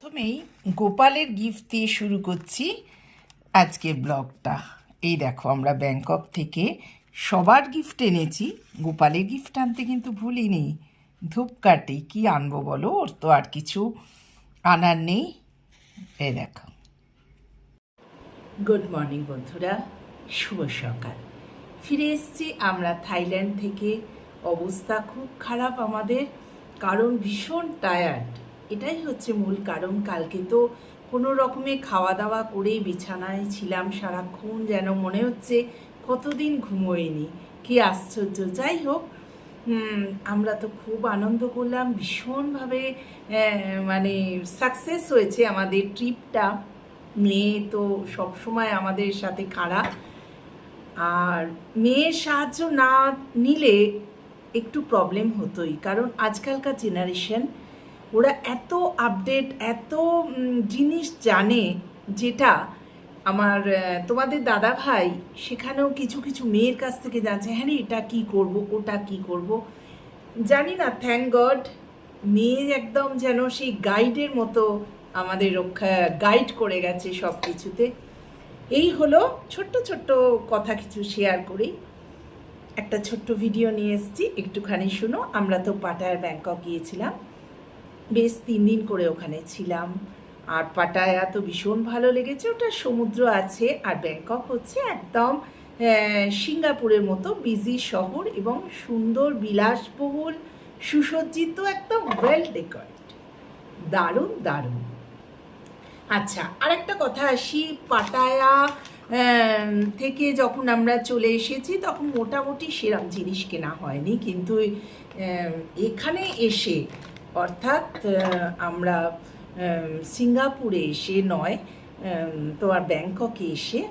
প্রথমেই গোপালের গিফট দিয়ে শুরু করছি আজকের ব্লগটা। এই দেখো, আমরা ব্যাংকক থেকে সবার গিফট এনেছি, গোপালের গিফট আনতে কিন্তু ভুলিনি। ধূপকাঠি কি আনবো বলো, ওর তো আর কিছু আনার নেই। এই দেখো। গুড মর্নিং বন্ধুরা, শুভ সকাল। ফিরে এসেছি আমরা থাইল্যান্ড থেকে। অবস্থা খুব খারাপ আমাদের, কারণ ভীষণ টায়ার্ড। এটাই হচ্ছে মূল কারণ। কালকে তো কোনো রকমে খাওয়া দাওয়া করেই বিছানায় ছিলাম সারাক্ষণ, যেন মনে হচ্ছে কতদিন ঘুমোইনি। কি আশ্চর্য! যাই হোক, আমরা তো খুব আনন্দ করলাম, ভীষণভাবে মানে সাকসেস হয়েছে আমাদের ট্রিপটা। মেয়ে তো সবসময় আমাদের সাথে খারাপ, আর মেয়ের সাহায্য না নিলে একটু প্রবলেম হতোই, কারণ আজকালকার জেনারেশন ওরা এত আপডেট, এত জিনিস জানে, যেটা আমার তোমাদের দাদা ভাই সেখানেও কিছু কিছু মেয়ের কাছ থেকে জানছে, হ্যাঁ রে এটা কী করবো, ওটা কী করব জানি না। থ্যাংক গড, মেয়ে একদম যেন সেই গাইডের মতো আমাদের গাইড করে গেছে সব কিছুতে। এই হলো ছোট্ট ছোট্ট কথা কিছু শেয়ার করি, একটা ছোট্ট ভিডিও নিয়ে এসেছি, একটুখানি শুনো। আমরা তো পাটায়া ব্যাংকক গিয়েছিলাম, বেশ 3 দিন করে ওখানে ছিলাম। আর পাটায়া তো ভীষণ ভালো লেগেছে, ওটা সমুদ্র আছে। আর ব্যাংকক হচ্ছে একদম সিঙ্গাপুরের মতো বিজি শহর, এবং সুন্দর, বিলাসবহুল, সুসজ্জিত, একদম ওয়েল ডেকোরেটেড, দারুণ দারুণ। আচ্ছা, আরেকটা কথা আসি। পাটায়া থেকে যখন আমরা চলে এসেছি তখন মোটামুটি সেরম জিনিস কেনা হয়নি, কিন্তু এখানে এসে, অর্থাৎ আমরা সিঙ্গাপুরে এসে নয়, তোমার ব্যাংককে এসে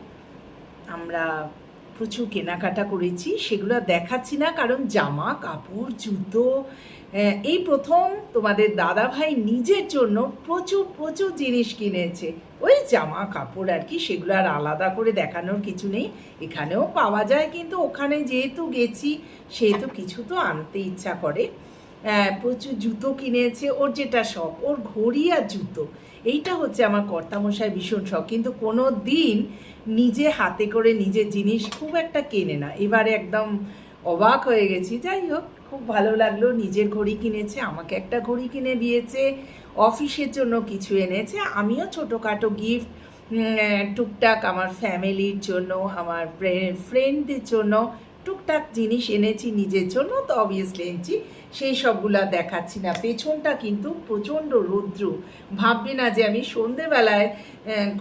আমরা প্রচুর কেনাকাটা করেছি। সেগুলো দেখাচ্ছি না, কারণ জামা কাপড়, জুতো, এই প্রথম তোমাদের দাদাভাই নিজের জন্য প্রচুর প্রচুর জিনিস কিনেছে। ওই জামা কাপড় আর কি, সেগুলো আর আলাদা করে দেখানোর কিছু নেই, এখানেও পাওয়া যায়, কিন্তু ওখানে যেহেতু গেছি সেহেতু কিছু তো আনতে ইচ্ছা করে। প্রচুর জুতো কিনেছে, ওর যেটা শখ, ওর ঘড়ি আর জুতো, এইটা হচ্ছে আমার কর্তামশাই ভীষণ শখ, কিন্তু কোনো দিন নিজে হাতে করে নিজের জিনিস খুব একটা কেনে না। এবারে একদম অবাক হয়ে গেছি। যাই হোক, খুব ভালো লাগলো। নিজের ঘড়ি কিনেছে, আমাকে একটা ঘড়ি কিনে দিয়েছে, অফিসের জন্য কিছু এনেছে, আমিও ছোটোখাটো গিফট টুকটাক আমার ফ্যামিলির জন্য, আমার ফ্রেন্ডদের জন্য টুকটাক জিনিস এনেছি, নিজের জন্য তো অবভিয়াসলি এনেছি। সেই সবগুলা দেখাচ্ছি না। পেছনটা কিন্তু প্রচণ্ড রৌদ্র, ভাববে না যে আমি সন্ধেবেলায়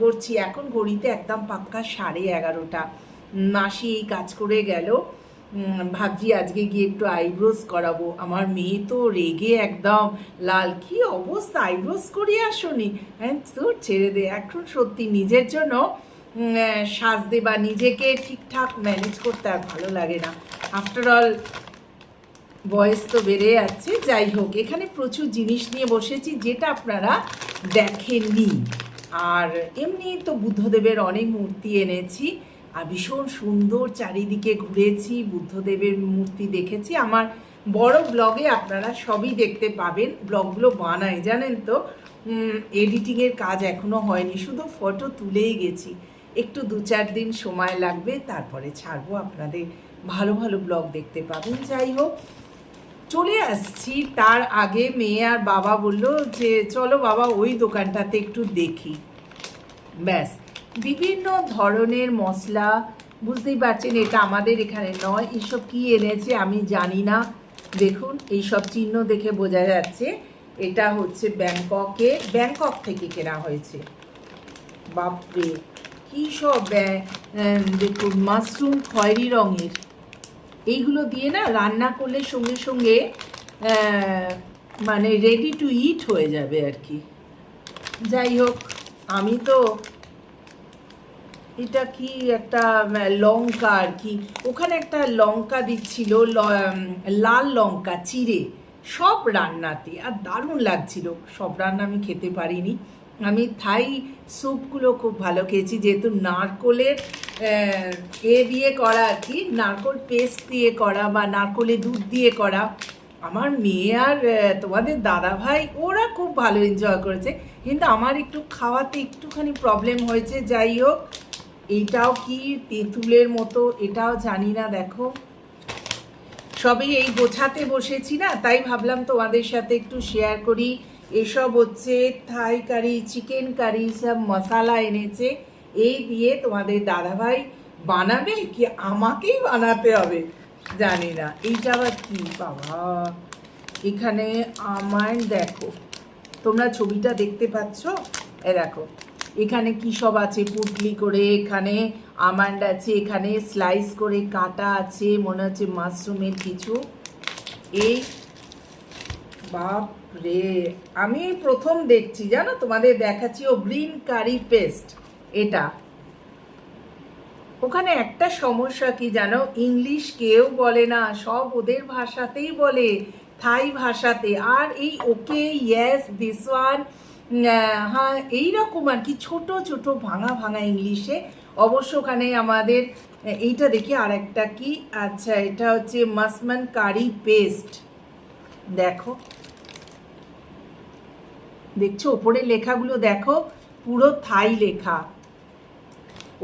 করছি। এখন ঘড়িতে একদম পাক্কা 11:30। মাসি এই কাজ করে গেল, ভাবছি আজকে গিয়ে একটু আইব্রোস করাবো। আমার মেয়ে তো রেগে একদম লাল, কি অবস্থা, আইব্রোস করিয়ে আসনি? হ্যাঁ তো ছেড়ে দে, এখন সত্যি নিজের জন্য সাজতে বা নিজেকে ঠিকঠাক ম্যানেজ করতে আর ভালো লাগে না। আফটার অল বয়স তো বেড়ে যাচ্ছে। যাই হোক, এখানে প্রচুর জিনিস নিয়ে বসেছি যেটা আপনারা দেখেননি। আর এমনি তো বুদ্ধদেবের অনেক মূর্তি এনেছি, আর ভীষণ সুন্দর চারিদিকে ঘুরেছি, বুদ্ধদেবের মূর্তি দেখেছি। আমার বড় ব্লগে আপনারা সবই দেখতে পাবেন। ব্লগগুলো বানাই জানেন তো, এডিটিংয়ের কাজ এখনও হয়নি, শুধু ফটো তুলেই গেছি। একটু 2-4 দিন সময় লাগবে, তারপরে ছাড়বো, আপনাদের ভালো ভালো ব্লগ দেখতে পাবেন। যাই হোক, চলে আসছি। তার আগে মেয়ে আর বাবা বললো যে চলো বাবা ওই দোকানটাতে একটু দেখি। ব্যাস, বিভিন্ন ধরনের মশলা, বুঝতেই পারছেন এটা আমাদের এখানে নয়। এইসব কি এনেছে আমি জানি না। দেখুন, এইসব চিহ্ন দেখে বোঝা যাচ্ছে এটা হচ্ছে ব্যাংকক থেকে কেনা হয়েছে। বাপরে, কী সব দেখুন, মাশরুম খয়েরি রঙের, এইগুলো দিয়ে না রান্না করলে সঙ্গে সঙ্গে মানে রেডি টু ইট হয়ে যাবে আর কি। যাই হোক, আমি তো এটা কি একটা লঙ্কা আর কি, ওখানে একটা লঙ্কা দিচ্ছিল, লাল লঙ্কা চিড়ে, সব রান্নাতে, আর দারুণ লাগছিল। সব রান্না আমি খেতে পারিনি। আমি থাই স্যুপগুলো খুব ভালো খেয়েছি, যেহেতু নারকোলের দিয়ে করা আর কি, নারকোল পেস্ট দিয়ে করা বা নারকোলের দুধ দিয়ে করা, আমার মেয়ে আর তোমাদের দাদা ভাই ওরা খুব ভালো এনজয় করেছে, কিন্তু আমার একটু খাওয়াতে একটুখানি প্রবলেম হয়েছে। যাই হোক, এইটাও কি তেঁতুলের মতো, এটাও জানি না। দেখো, সবই এই গোছাতে বসেছি না, তাই ভাবলাম তোমাদের সাথে একটু শেয়ার করি। এসব হচ্ছে থাই কারি, চিকেন কারি, সব মশলা এনেছে। এই দিয়ে তোমাদের দাদাভাই বানাবে কি আমাকেই বানাতে হবে জানি না। এইটা আবার কি বাবা, এখানে আমার দেখো, তোমরা ছবিটা দেখতে পাচ্ছ, এ দেখো এখানে কি সব আছে, পুটলি করে, এখানে আমন্ড আছে, এখানে স্লাইস করে কাটা আছে, মনে হচ্ছে মাশরুমের কিছু। এই বাপ রে, আমি প্রথম দেখছি জানো, তোমাদের দেখাচ্ছি। ও গ্রিন কারি পেস্ট, এটা। ওখানে একটা সমস্যা কি জানো, ইংলিশ কেউ বলে না, সব ওদের ভাষাতেই বলে, থাই ভাষাতে। আর এই ওকে, ইয়েস, দিস ওয়ান, হ্যাঁ, এইরকম আর কি, ছোট ছোট ভাঙা ভাঙা ইংলিশে। অবশ্য ওখানে আমাদের এইটা দেখি, আর একটা কি, আচ্ছা এটা হচ্ছে মাসমান কারি পেস্ট। দেখো, দেখছো ওপরে লেখাগুলো, দেখো পুরো থাই লেখা।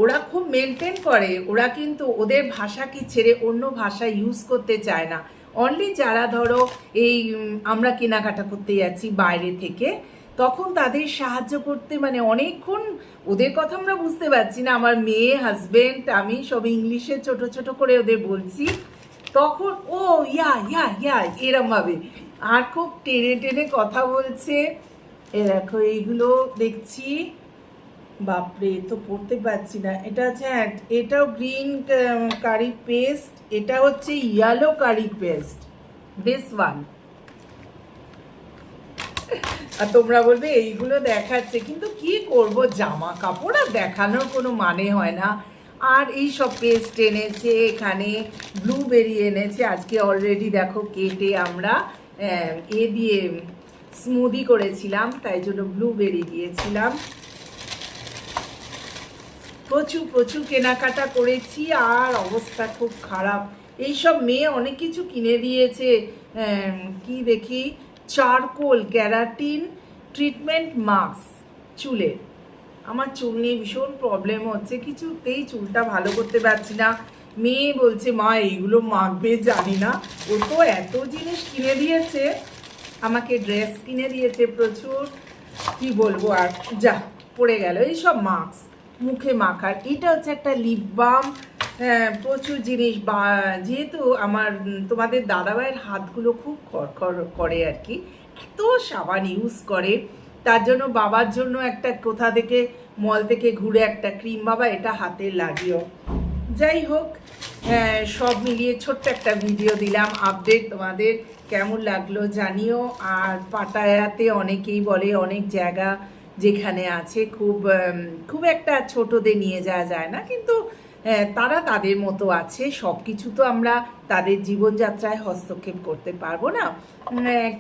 ওরা খুব মেনটেন করে, ওরা কিন্তু ওদের ভাষাকে ছেড়ে অন্য ভাষা ইউজ করতে চায় না। অনলি যারা ধরো এই আমরা কেনাকাটা করতে যাচ্ছি বাইরে থেকে, তখন তাদের সাহায্য করতে, মানে অনেকক্ষণ ওদের কথা আমরা বুঝতে পারছি না, আমার মেয়ে, হাজবেন্ড, আমি সব ইংলিশে ছোট ছোট করে ওদের বলছি, তখন ও ইয়া ইয়া ইয়া এরম ভাবে, আর খুব টেনে টেনে কথা বলছে। এ দেখো এইগুলো দেখছি, বাপরে তো পড়তে পারছি না। এটা হচ্ছে, হ্যাঁ এটাও গ্রিন কারি পেস্ট, এটা হচ্ছে yellow curry paste, this one. আর তোমরা বলবে এইগুলো দেখাচ্ছে, কিন্তু কি করব, জামা কাপড় আর দেখানোর কোনো মানে হয় না। আর এই সব পেস্ট এনেছে, এখানে ব্লুবেরি এনেছে, আজকে অলরেডি দেখো কেটে আমরা এ দিয়ে স্মুদি করেছিলাম, তাই জন্য ব্লুবেরি দিয়েছিলাম। প্রচুর প্রচুর কেনাকাটা করেছি, আর অবস্থা খুব খারাপ। এইসব মেয়ে অনেক কিছু কিনে দিয়েছে, কি দেখি, চারকোল ক্যারাটিন ট্রিটমেন্ট মাস্ক চুলের। আমার চুল নিয়ে ভীষণ প্রবলেম হচ্ছে, কিছুতেই চুলটা ভালো করতে পারছি না। মেয়ে বলছে মা এইগুলো মাখবে, জানি না। ও তো এত জিনিস কিনে দিয়েছে আমাকে, ড্রেস কিনে দিয়েছে প্রচুর, কি বলবো আর, যা পড়ে গেল এইসব মাস্ক মুখে মাখার। এটা হচ্ছে একটা লিপ বাম, প্রচুর জিনিস। যেহেতু আমার তোমাদের দাদাভাইয়ের হাতগুলো খুব খড়খড় করে আর কি, এত সাবান ইউজ করে, তার জন্য বাবার জন্য একটা কোথা থেকে মল থেকে ঘুরে একটা ক্রিম, বাবা এটা হাতে লাগিও। যাই হোক, সব মিলিয়ে ছোট্ট একটা ভিডিও দিলাম, আপডেট। তোমাদের কেমন লাগলো জানিও। আর পাটায়াতে অনেকেই বলে, অনেক জায়গা যেখানে আছে খুব খুব একটা ছোটদের নিয়ে যাওয়া যায় না, কিন্তু তারা তাদের মতো আছে। সব কিছু তো আমরা তাদের জীবনযাত্রায় হস্তক্ষেপ করতে পারবো না,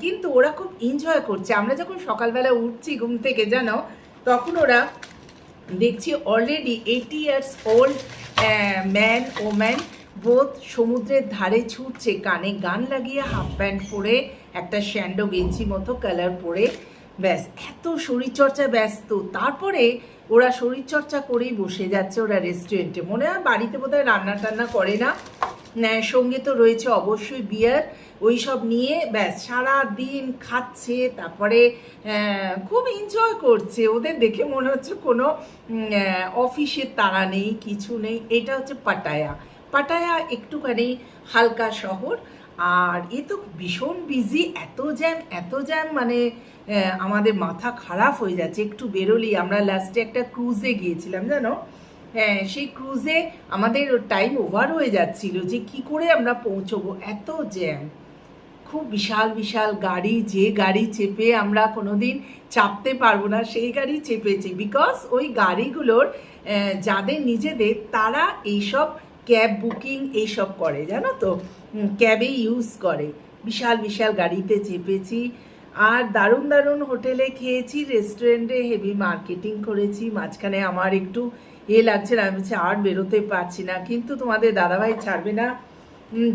কিন্তু ওরা খুব এনজয় করছে। আমরা যখন সকালবেলা উঠছি ঘুম থেকে জানো, তখন ওরা দেখছি already 80 years old man woman both সমুদ্রের ধারে ছুটছে, কানে গান লাগিয়ে, হাফ প্যান্ট পরে, একটা স্যান্ডো গেঞ্জি মতো কালার পরে, ব্যাস এত শরীরচর্চায় ব্যস্ত। তারপরে ওরা শরীরচর্চা করেই বসে যাচ্ছে ওরা রেস্টুরেন্টে, মনে হয় বাড়িতে বোধহয় রান্না টান্না করে না। সঙ্গে তো রয়েছে অবশ্যই বিয়ার, ওই সব নিয়ে ব্যাস সারা দিন খাচ্ছে, তারপরে খুব এনজয় করছে। ওদের দেখে মনে হচ্ছে কোনো অফিসের তাড়া নেই, কিছু নেই। এটা হচ্ছে পাটায়া। পাটায়া একটুখানি হালকা শহর, আর এ তো ভীষণ বিজি, এত জ্যাম এত জ্যাম, মানে আমাদের মাথা খারাপ হয়ে যাচ্ছে। একটু বেরোলেই, আমরা লাস্টে একটা ক্রুজে গিয়েছিলাম জানো, হ্যাঁ সেই ক্রুজে আমাদের টাইম ওভার হয়ে যাচ্ছিল, যে কি করে আমরা পৌঁছবো, এত জ্যাম। খুব বিশাল বিশাল গাড়ি, যে গাড়ি চেপে আমরা কোনোদিন চাপতে পারবো না সেই গাড়ি চেপেছি, বিকজ ওই গাড়িগুলোর যাদের নিজেদের, তারা এইসব ক্যাব বুকিং এইসব করে জানো তো, ক্যাবে ইউজ করে। বিশাল বিশাল গাড়িতে চেপেছি, আর দারুণ দারুণ হোটেলে খেয়েছি, রেস্টুরেন্টে হেভি মার্কেটিং করেছি। মাঝখানে আমার একটু লাগছে না, আমি বলছি আর বেরোতে পারছি না, কিন্তু তোমাদের দাদাভাই ছাড়বে না,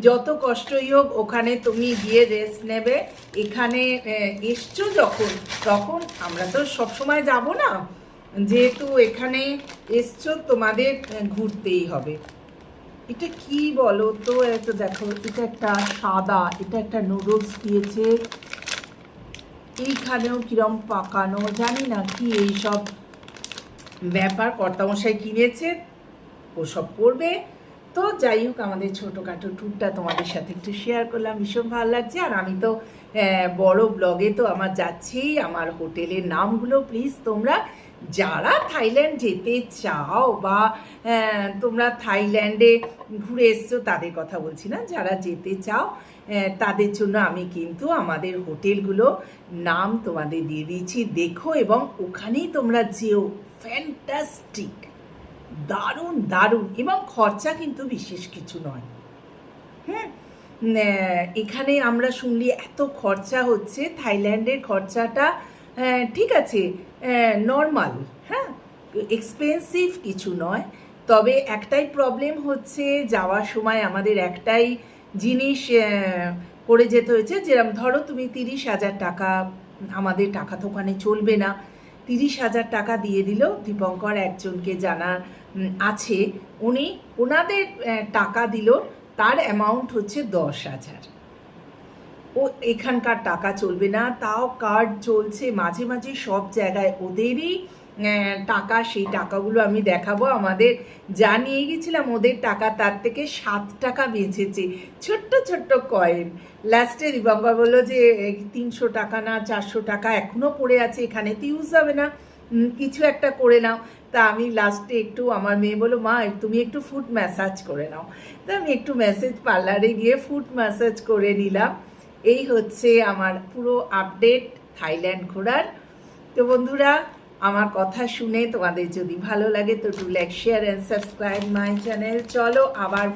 যত কষ্টই হোক ওখানে তুমি গিয়ে রেস্ট নেবে। এখানে এসছো যখন, তখন আমরা তো সবসময় যাব না, যেহেতু এখানে এসছো তোমাদের ঘুরতেই হবে। এটা কি বলো তো, এটা দেখো, এটা একটা সাদা, এটা একটা নুডলস দিয়েছে, এইখানেও কিরম পাকানো, জানি না কি এইসব ব্যাপার, কর্তামশাই কিনেছে, ওসব করবে। তো যাই হোক, আমাদের ছোটোখাটো ট্যুরটা তোমাদের সাথে একটু শেয়ার করলাম, ভীষণ ভালো লাগছে। আর আমি তো বড় ব্লগে তো আমার যাচ্ছেই, আমার হোটেলের নামগুলো প্লিজ তোমরা যারা থাইল্যান্ড যেতে চাও বা তোমরা থাইল্যান্ডে ঘুরে এসছো তাদের কথা বলছি না, যারা যেতে চাও তাদের জন্য আমি কিন্তু আমাদের হোটেলগুলো নাম তোমাদের দিয়ে দিয়েছি, দেখো এবং ওখানেই তোমরা যেও। ফ্যান্টাস্টিক, দারুণ দারুণ, এবং খরচা কিন্তু বিশেষ কিছু নয়। হ্যাঁ, এখানে আমরা শুনলি এত খরচা হচ্ছে, থাইল্যান্ডের খরচাটা ঠিক আছে, নর্মাল, হ্যাঁ, এক্সপেন্সিভ কিছু নয়। তবে একটাই প্রবলেম হচ্ছে, যাওয়ার সময় আমাদের একটাই জিনিস করে যেতে হয়েছে, যেরকম ধরো তুমি 30,000 টাকা, আমাদের টাকা তো ওখানে চলবে না, 30,000 টাকা দিয়ে দিল। দীপঙ্কর একজনকে জানা আছে, ওনাদের টাকা দিল, তার অ্যামাউন্ট হচ্ছে 10,000। ও এখানকার টাকা চলবে না, তাও কার্ড চলছে মাঝে মাঝে সব জায়গায়, ওদেরই টাকা, সেই টাকাগুলো আমি দেখাবো। আমাদের যা নিয়ে গেছিলাম ওদের টাকা, তার থেকে 7 টাকা বেঁচেছে, ছোট্ট ছোট্ট কয়েন। লাস্টে দীপঙ্কর বললো যে 300 টাকা না 400 টাকা এখনও পড়ে আছে, এখানে তো ইউজ হবে না, কিছু একটা করে নাও। তা আমি লাস্টে একটু, আমার মেয়ে বলো মা তুমি একটু ফুট ম্যাসাজ করে নাও, তা আমি একটু পার্লারে গিয়ে ফুট ম্যাসাজ করে নিলাম। এই হচ্ছে আমার পুরো আপডেট থাইল্যান্ড ঘোরার। তো বন্ধুরা, আমার কথা শুনে তোমাদের যদি ভালো লাগে তো do like, share and subscribe my channel. চলো আবার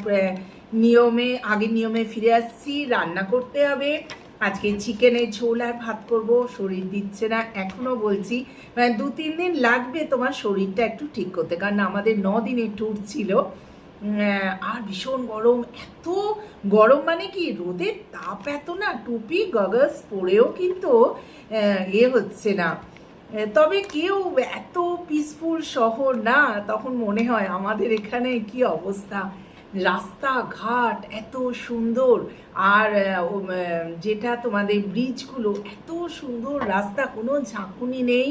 আগের নিয়মে ফিরে আসছি, রান্না করতে হবে। আজকে চিকেনের ঝোল আর ভাত করব, শরীর দিচ্ছে না এখনও বলছি, 2-3 দিন লাগবে তোমার শরীরটা একটু ঠিক করতে, কারণ আমাদের 9 দিনের ট্যুর ছিল। আর ভীষণ গরম, এত গরম মানে কি, রোদের তাপ এত না, টুপি গগলস পরেও কিন্তু হচ্ছে না। তবে কেউ এত পিসফুল শহর না, তখন মনে হয় আমাদের এখানে কি অবস্থা, রাস্তাঘাট এত সুন্দর, আর যেটা তোমাদের ব্রিজগুলো এত সুন্দর, রাস্তা কোনো ঝাঁকুনি নেই,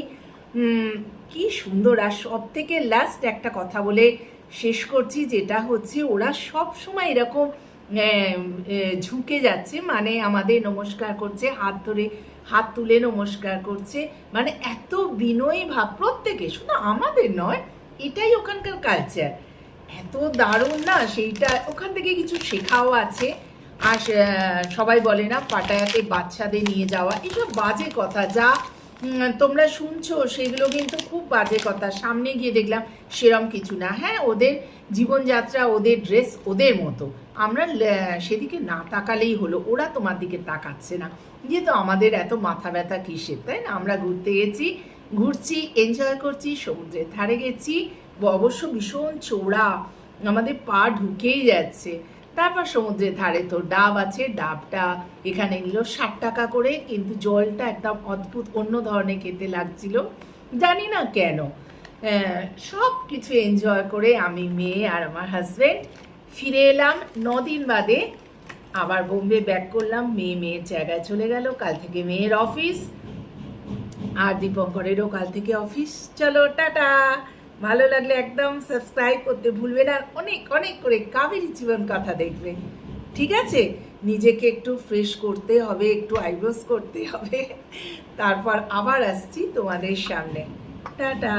কি সুন্দর। আর সব থেকে লাস্ট একটা কথা বলে শেষ করছি, যেটা হচ্ছে ওরা সব সময় এরকম ঝুঁকে যাচ্ছে, মানে আমাদের নমস্কার করছে, হাত তুলে নমস্কার করছে, মানে এত বিনয়ী ভাব প্রত্যেকে, শুধু আমাদের নয়, এটাই ওখানকার কালচার, এত দারুণ না। সেইটা ওখান থেকে কিছু শেখাও আছে। আর সবাই বলে না পাটায়াতে বাচ্চাদের নিয়ে যাওয়া, এসব বাজে কথা, যা তোমরা শুনছো সেগুলো কিন্তু খুব বাজে কথা। সামনে গিয়ে দেখলাম সেরম কিছু না। হ্যাঁ, ওদের জীবনযাত্রা, ওদের ড্রেস ওদের মতো, আমরা সেদিকে না তাকালেই হলো, ওরা তোমার দিকে তাকাচ্ছে না, যেহেতু আমাদের এত মাথা ব্যথা কিসের, তাই না? আমরা ঘুরতে গেছি, ঘুরছি, এনজয় করছি, সমুদ্রের ধারে গেছি, অবশ্য ভীষণ চওড়া, আমাদের পা ঢুকেই যাচ্ছে। তারপর সমুদ্রের ধারে তো ডাব আছে, ডাবটা এখানে নিল 60 টাকা করে, কিন্তু জলটা একদম অদ্ভুত অন্য ধরনের খেতে লাগছিল, জানি না কেন। সব কিছু এনজয় করে আমি, মেয়ে আর আমার হাজব্যান্ড ফিরে এলাম 9 দিন বাদে। আবার বোম্বে ব্যাক করলাম, মেয়ের জায়গায় চলে গেল। কাল থেকে মেয়ের অফিস, আর দীপঙ্করেরও কাল থেকে অফিস। চলো টাটা। ভালো লাগলে একদম সাবস্ক্রাইব করতে ভুলবে না, অনেক অনেক করে কাবেরী জীবন কথা দেখবে, ঠিক আছে? নিজেকে একটু ফ্রেশ করতে হবে, একটু আইব্রোস করতে হবে, তারপর আবার আসছি তোমাদের সামনে। টাটা।